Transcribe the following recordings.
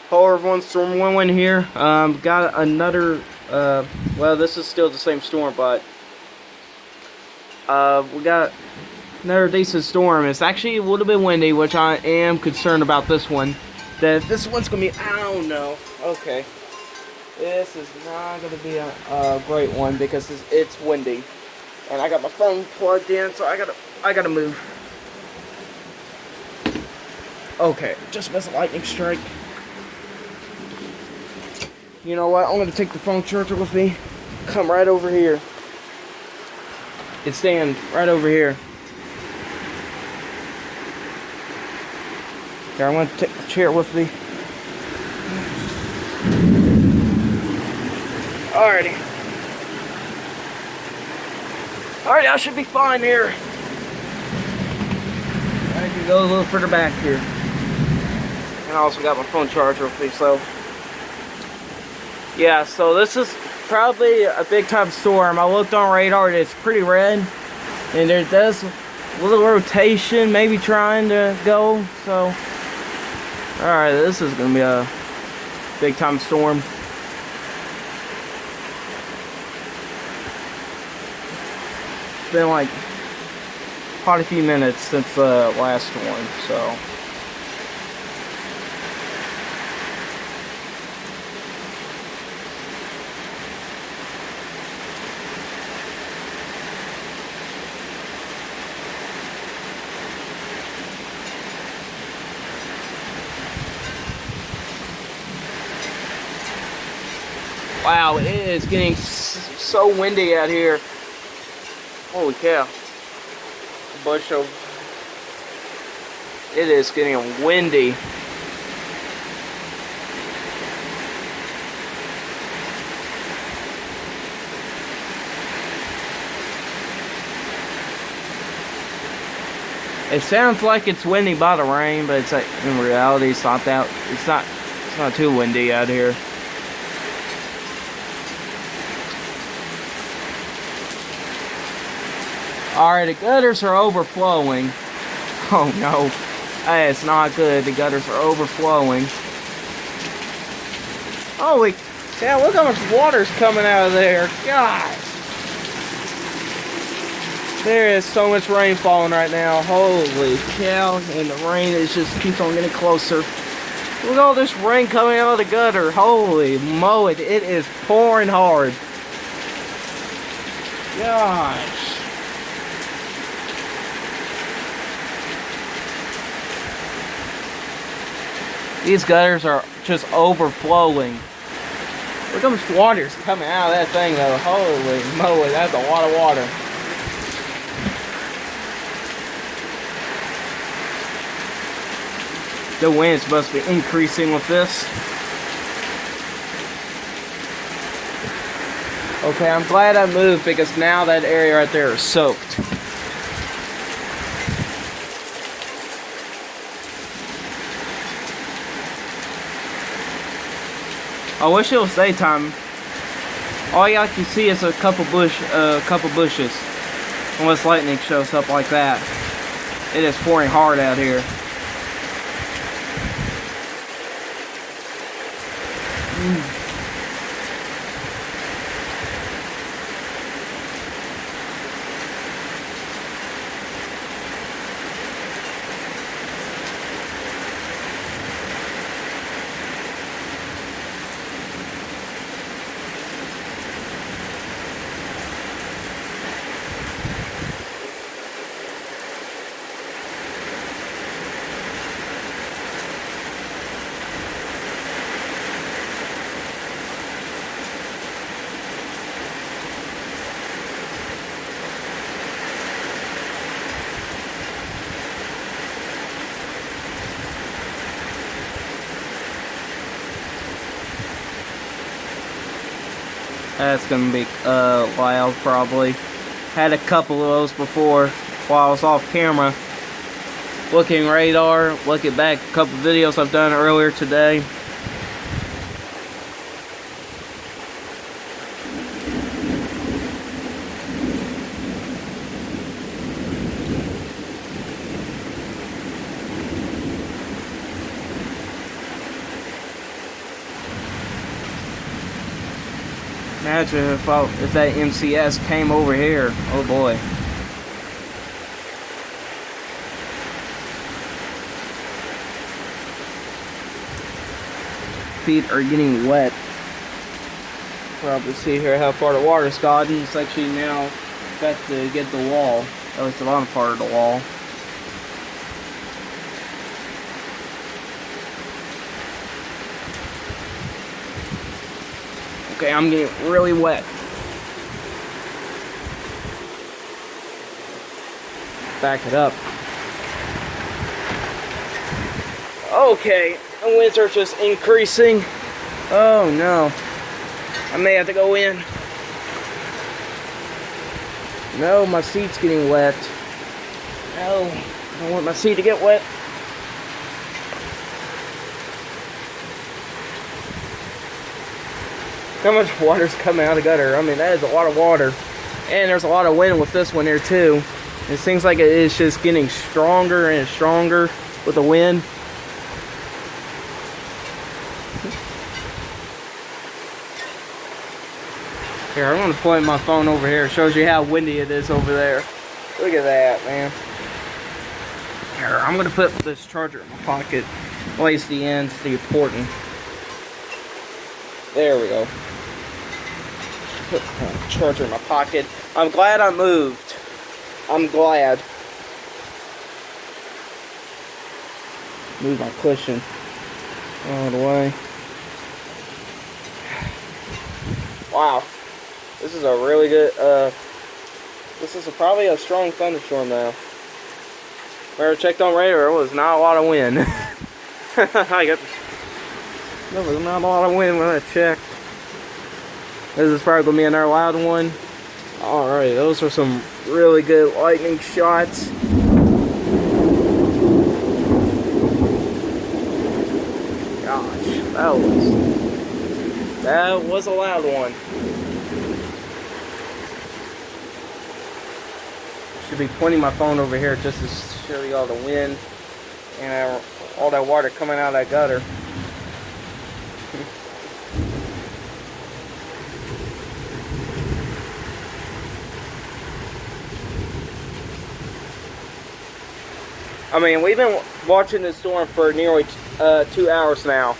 Hello everyone, Storm 11 here. Got another, well, this is still the same storm, but we got another decent storm. It's actually a little bit windy, which I am concerned about this one. That if this one's gonna be, I don't know. Okay, this is not gonna be a great one because it's windy, and I got my phone plugged in, so I gotta move. Okay, just missed a lightning strike. You know what? I'm gonna take the phone charger with me. Come right over here. It's staying right over here. Here, I'm gonna take the chair with me. Alrighty. Alright, I should be fine here. I can go a little further back here. And I also got my phone charger with me, so. Yeah, so this is probably a big time storm. I looked on radar, it's pretty red. And there does a little rotation, maybe trying to go. So, alright, this is going to be a big time storm. It's been like quite a few minutes since the last one, so. Wow, it is getting so windy out here. Holy cow. Bush of... It is getting windy. It sounds like it's windy by the rain, but it's like, in reality it's not that, it's not too windy out here. Alright, the gutters are overflowing. Oh no, hey, it's not good. The gutters are overflowing. Holy cow, look how much water's coming out of there. God. There is so much rain falling right now. Holy cow, and the rain is just keeps on getting closer. Look at all this rain coming out of the gutter. Holy moly, it is pouring hard. Gosh. These gutters are just overflowing. Look how much water is coming out of that thing though. Holy moly, that's a lot of water. The winds must be increasing with this. Okay, I'm glad I moved because now that area right there is soaked. I wish it was daytime. All y'all can see is a couple bushes. Unless lightning shows up like that. It is pouring hard out here. That's gonna be loud probably. Had a couple of those before while I was off camera. Looking radar, looking back a couple videos I've done earlier today. Imagine if that MCS came over here. Oh boy. Feet are getting wet. Probably see here how far the water's gotten. It's actually now got to get the wall. At least the bottom part of the wall. Okay, I'm getting really wet. Back it up. Okay, the winds are just increasing. Oh no. I may have to go in. No, my seat's getting wet. No, I don't want my seat to get wet. How much water's coming out of the gutter? I mean, that is a lot of water. And there's a lot of wind with this one here too. It seems like it is just getting stronger and stronger with the wind. Here, I'm going to point my phone over here. It shows you how windy it is over there. Look at that, man. Here, I'm going to put this charger in my pocket. Place the ends, the important. There we go. Put the charger in my pocket. I'm glad I moved. I'm glad. Move my cushion all the way. Wow. This is a really good, this is probably a strong thunderstorm now. Where I checked on radar, it was not a lot of wind. There was not a lot of wind when I checked. This is probably going to be another loud one. Alright, those are some really good lightning shots. Gosh, that was a loud one. Should be pointing my phone over here just to show you all the wind and all that water coming out of that gutter. I mean, we've been watching this storm for nearly 2 hours now.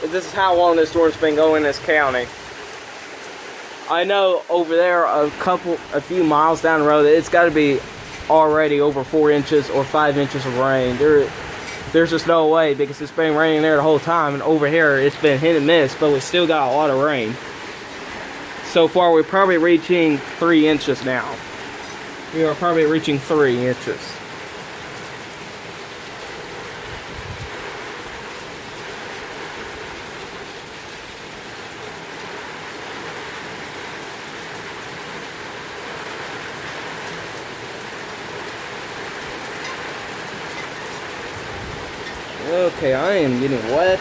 This is how long this storm's been going in this county. I know over there, a few miles down the road, it's got to be already over 4 inches or 5 inches of rain. There's just no way, because it's been raining there the whole time, and over here it's been hit and miss, but we still got a lot of rain. So far, we're probably reaching 3 inches now. We are probably reaching 3 inches. Okay, I am getting wet.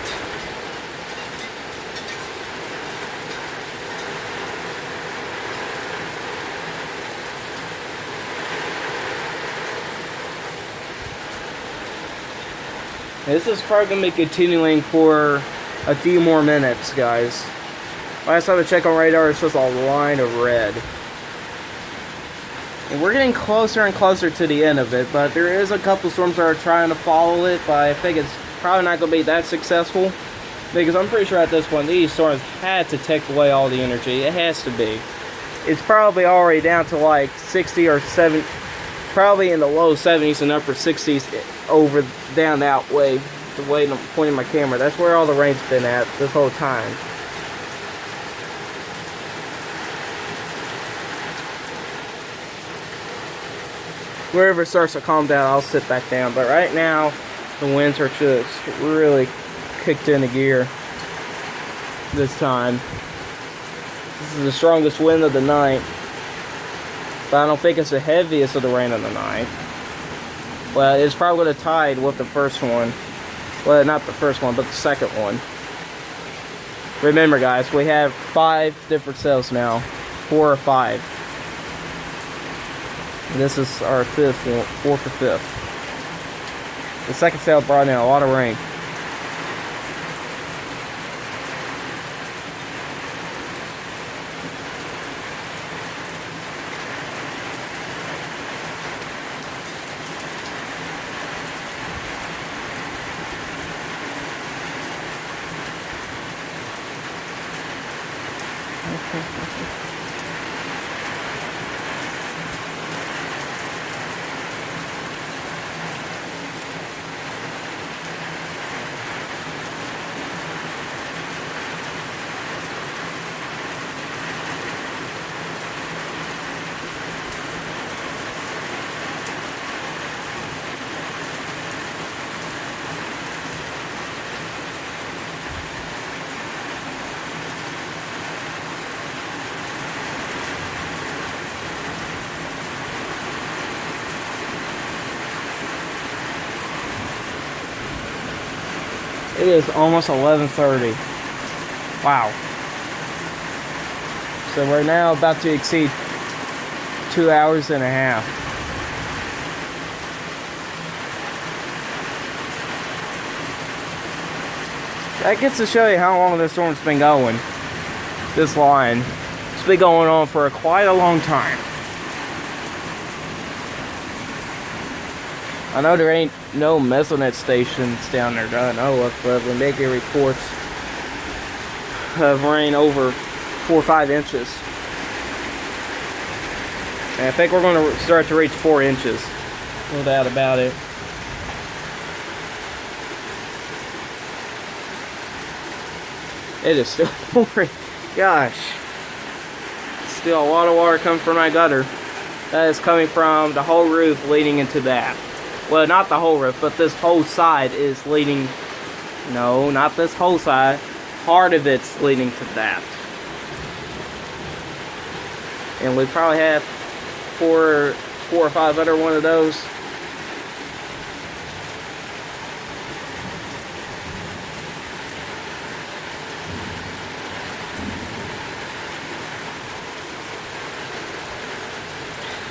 This is probably going to be continuing for a few more minutes, guys. Last time I checked on radar, it's just a line of red. And we're getting closer and closer to the end of it, but there is a couple storms that are trying to follow it, but I think it's probably not going to be that successful, because I'm pretty sure at this point these storms had to take away all the energy. It has to be. It's probably already down to like 60 or 70, probably in the low 70s and upper 60s over down that way, the way I'm pointing my camera. That's where all the rain's been at this whole time. Wherever it starts to calm down, I'll sit back down. But right now, the winds are just really kicked into gear this time. This is the strongest wind of the night. But I don't think it's the heaviest of the rain of the night. Well, it's probably going to tide with the first one. Well, not the first one, but the second one. Remember, guys, we have 5 different cells now. 4 or 5. And this is our 4th or 5th. The second cell brought in a lot of rain. It is almost 11:30. Wow. So we're now about to exceed 2 hours and a half. That gets to show you how long this storm's been going. This line. It's been going on for quite a long time. I know there ain't no Mesonet stations down there that I know of, but when they get reports of rain over 4 or 5 inches. And I think we're going to start to reach 4 inches. No doubt about it. It is still pouring. Gosh. Still a lot of water coming from my gutter. That is coming from the whole roof leading into that. Well, not the whole roof, but this whole side is leading... No, not this whole side. Part of it's leading to that. And we probably have four or five other one of those.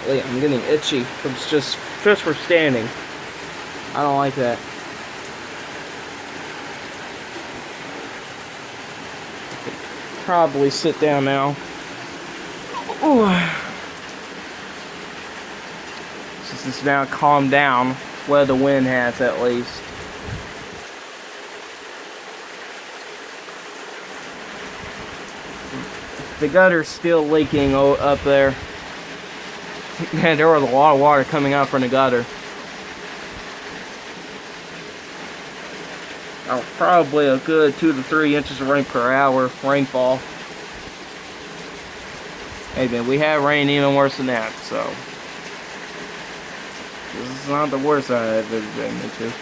Wait, I'm getting itchy from just for standing. I don't like that. Probably sit down now. Ooh. Since it's now calmed down, where the wind has at least. The gutter's still leaking up there. Man, there was a lot of water coming out from the gutter. Probably a good 2 to 3 inches of rain per hour rainfall. Hey man, we have rain even worse than that, so this is not the worst I've ever been into.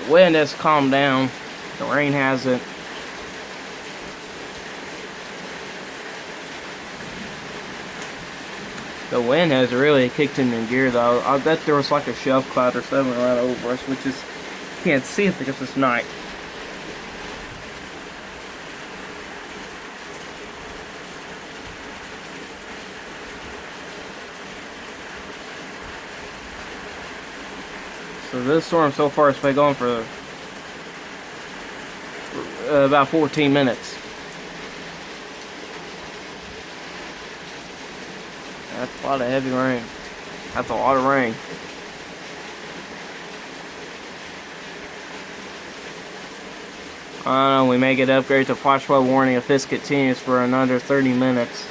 The wind has calmed down. The rain hasn't. The wind has really kicked in gear though. I bet there was like a shelf cloud or something right over us, which is, you can't see it because it's night. So this storm so far has been going for about 14 minutes. That's a lot of heavy rain. That's a lot of rain. I don't know, we may get upgraded to flash flood warning if this continues for another 30 minutes.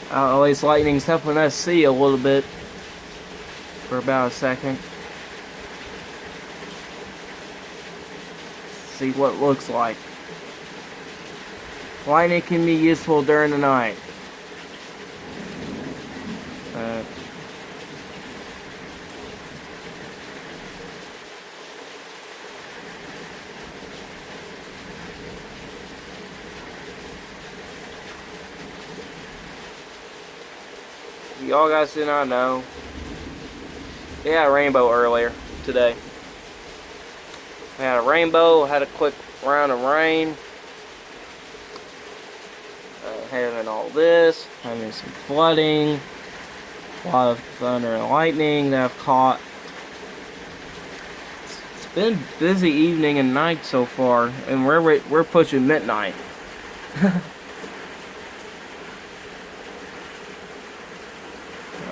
At least lightning's helping us see a little bit for about a second. See what it looks like. Lightning can be useful during the night. Y'all guys do not know. We had a rainbow earlier today. We had a rainbow, had a quick round of rain. Having all this, having some flooding. A lot of thunder and lightning that I've caught. It's been a busy evening and night so far, and we're pushing midnight.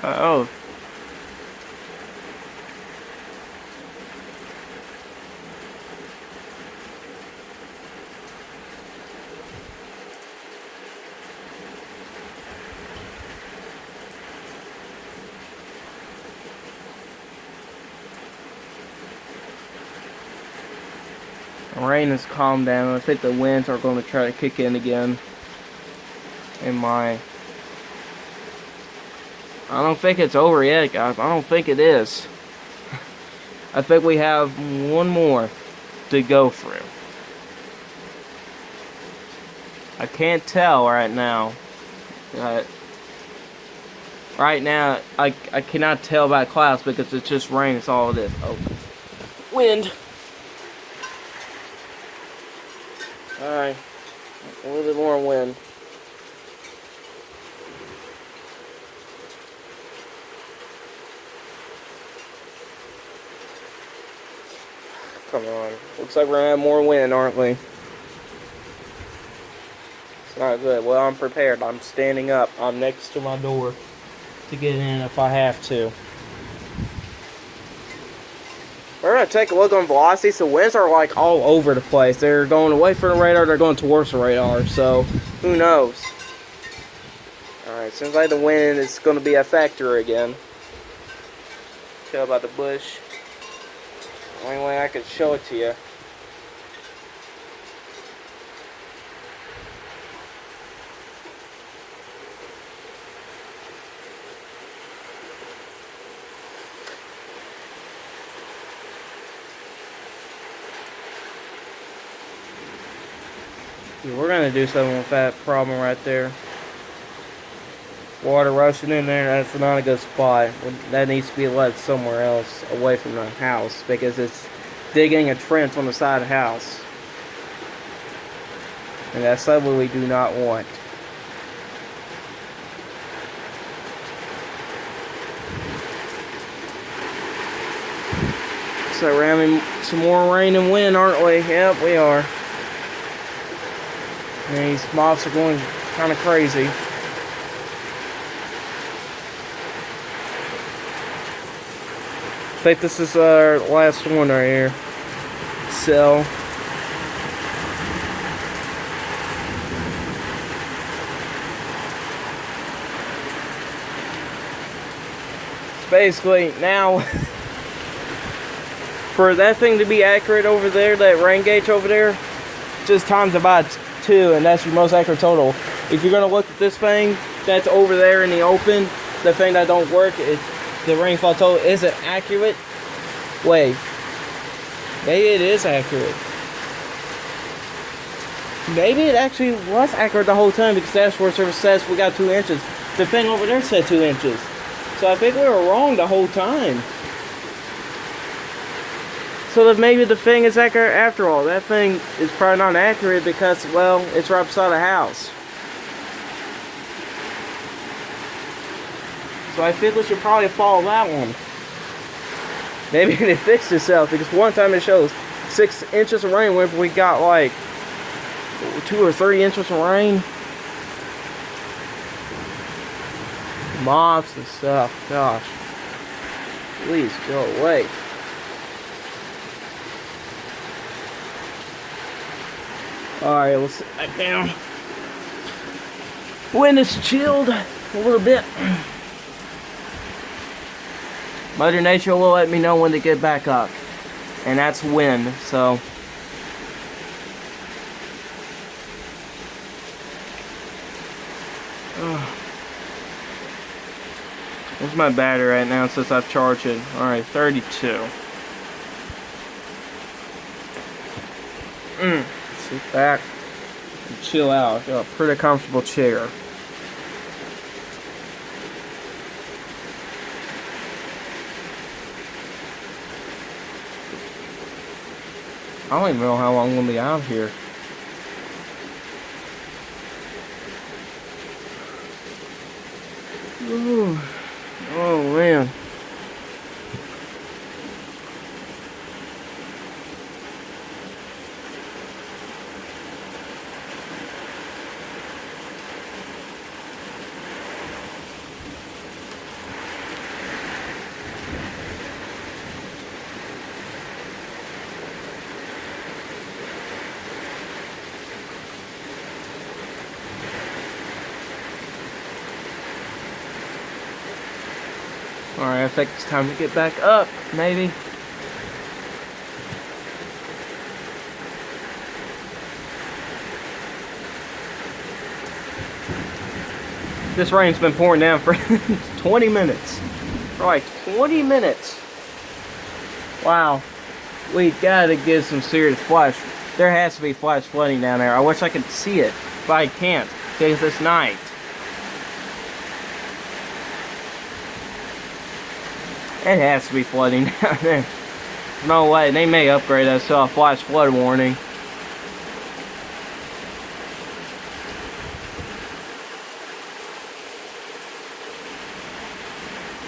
Oh. The rain has calmed down. I think the winds are going to try to kick in again. I don't think it's over yet, guys. I don't think it is. I think we have one more to go through. I can't tell right now. Right now, I cannot tell by clouds because it's just rain. It's all it is. Oh, wind. Alright, a little bit more wind. Come on. Looks like we're gonna have more wind, aren't we? It's not good. Well, I'm prepared. I'm standing up. I'm next to my door to get in if I have to. We're going to take a look on velocity. So winds are like all over the place. They're going away from the radar. They're going towards the radar. So who knows? Alright, seems like the wind is going to be a factor again. Tell about the bush. The only way I could show it to you. We're going to do something with that problem right there. Water rushing in there, that's not a good spot. That needs to be left somewhere else away from the house because it's digging a trench on the side of the house. And that's something we do not want. So we're having some more rain and wind, aren't we? Yep, we are. And these moths are going kind of crazy. I think this is our last one right here. So basically now for that thing to be accurate over there, that rain gauge over there, just times it by 2, and that's your most accurate total. If you're gonna look at this thing that's over there in the open, the thing that don't work, the rainfall total isn't accurate. Wait, maybe it is accurate. Maybe it actually was accurate the whole time because the National Weather Service says we got 2 inches. The thing over there said 2 inches. So I think we were wrong the whole time. So that maybe the thing is accurate after all. That thing is probably not accurate because, well, it's right beside the house. So I think we should probably follow that one. Maybe it fixed itself because one time it shows 6 inches of rain when we got like 2 or 3 inches of rain. Moths and stuff. Gosh. Please go away. Alright, let's sit back down. Wind is chilled a little bit. Mother Nature will let me know when to get back up. And that's wind, so. Where's my battery right now since I've charged it? Alright, 32. Sit back and chill out. Got a pretty comfortable chair. I don't even know how long I'm gonna be out here. Ooh. Oh man. Alright, I think it's time to get back up, maybe. This rain's been pouring down for 20 minutes. For like 20 minutes. Wow. We gotta get some serious flash. There has to be flash flooding down there. I wish I could see it, but I can't because it's night. It has to be flooding down there. No way, they may upgrade us to a flash flood warning.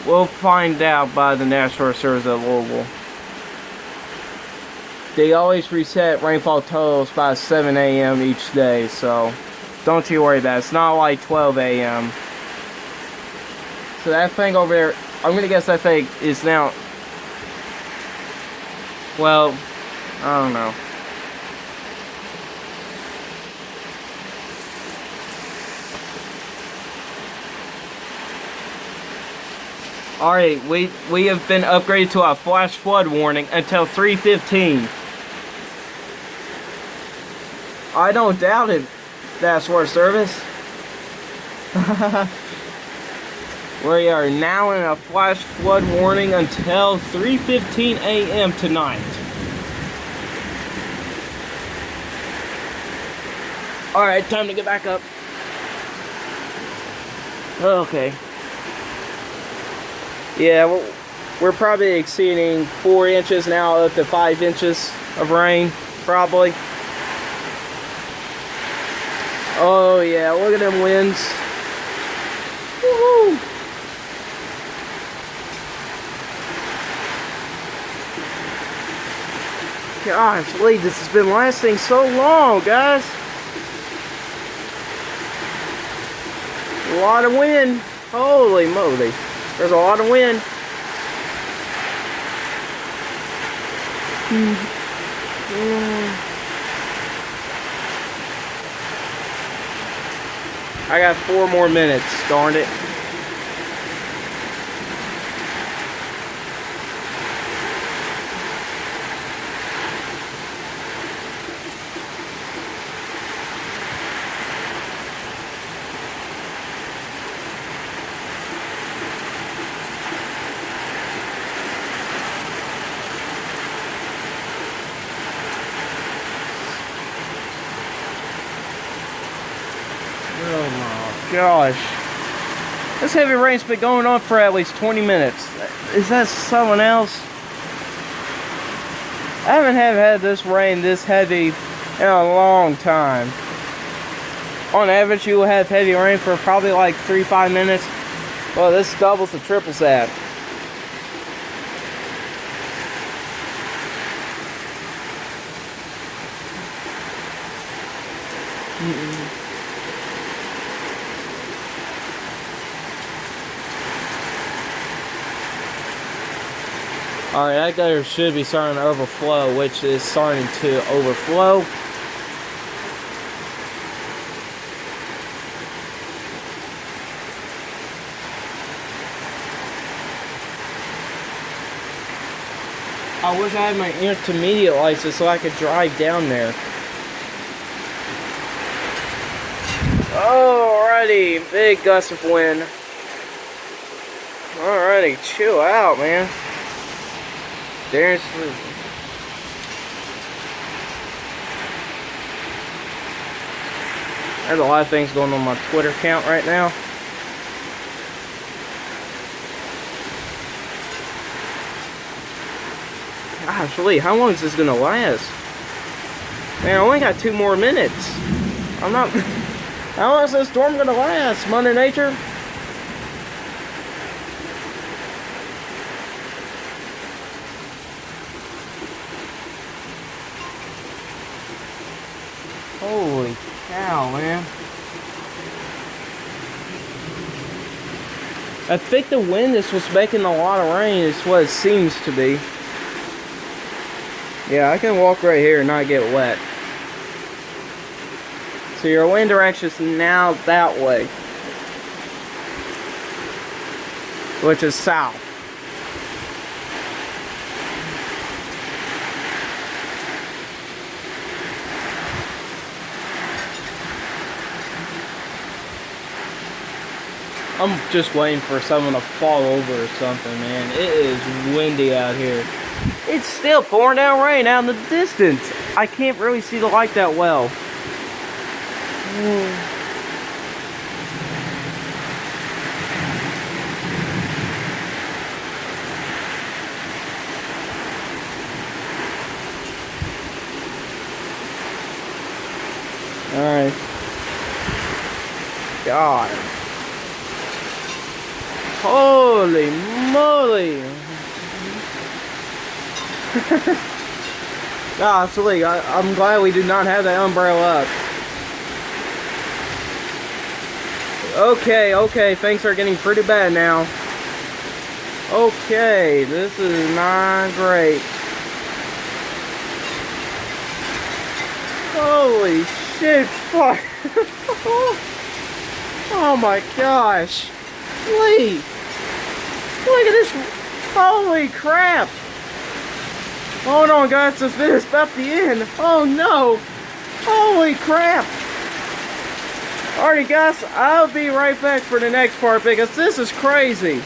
We'll find out by the National Reserves of Louisville. They always reset rainfall totals by 7 a.m. each day, so don't you worry about it. It's not like 12 a.m. So that thing over there, I'm gonna guess that thing is now, well, I don't know. Alright, we have been upgraded to a flash flood warning until 3:15. I don't doubt it, National Service. We are now in a flash flood warning until 3:15 a.m. tonight. Alright, time to get back up. Okay. Yeah, we're probably exceeding 4 inches now, up to 5 inches of rain, probably. Oh yeah, look at them winds. Woohoo! Gosh, Lee, this has been lasting so long, guys. A lot of wind. Holy moly. There's a lot of wind. I got 4 more minutes, darn it. Oh my gosh. This heavy rain's been going on for at least 20 minutes. Is that someone else? I haven't had this rain this heavy in a long time. On average, you will have heavy rain for probably like 3-5 minutes. Well, this doubles or triples that. Alright, that gutter should be starting to overflow, which is starting to overflow. I wish I had my intermediate license so I could drive down there. Alrighty, big gust of wind. Alrighty, chill out, man. There's a lot of things going on my Twitter account right now. Gosh, Lee, how long is this gonna last? Man, I only got 2 more minutes. I'm not. How long is this storm gonna last, Mother Nature? Holy cow, man. I think the wind is what's making a lot of rain. It's what it seems to be. Yeah, I can walk right here and not get wet. So your wind direction is now that way, which is south. I'm just waiting for someone to fall over or something, man. It is windy out here. It's still pouring down rain out in the distance. I can't really see the light that well. Alright. God. Holy moly. Golly, I'm glad we do not have that umbrella up. Okay, things are getting pretty bad now. Okay, this is not great. Holy shit, fuck. Oh my gosh. Lee, look at this. Holy crap. Hold on, guys, this video's about to end. Oh no. Holy crap. Alrighty, guys, I'll be right back for the next part because this is crazy.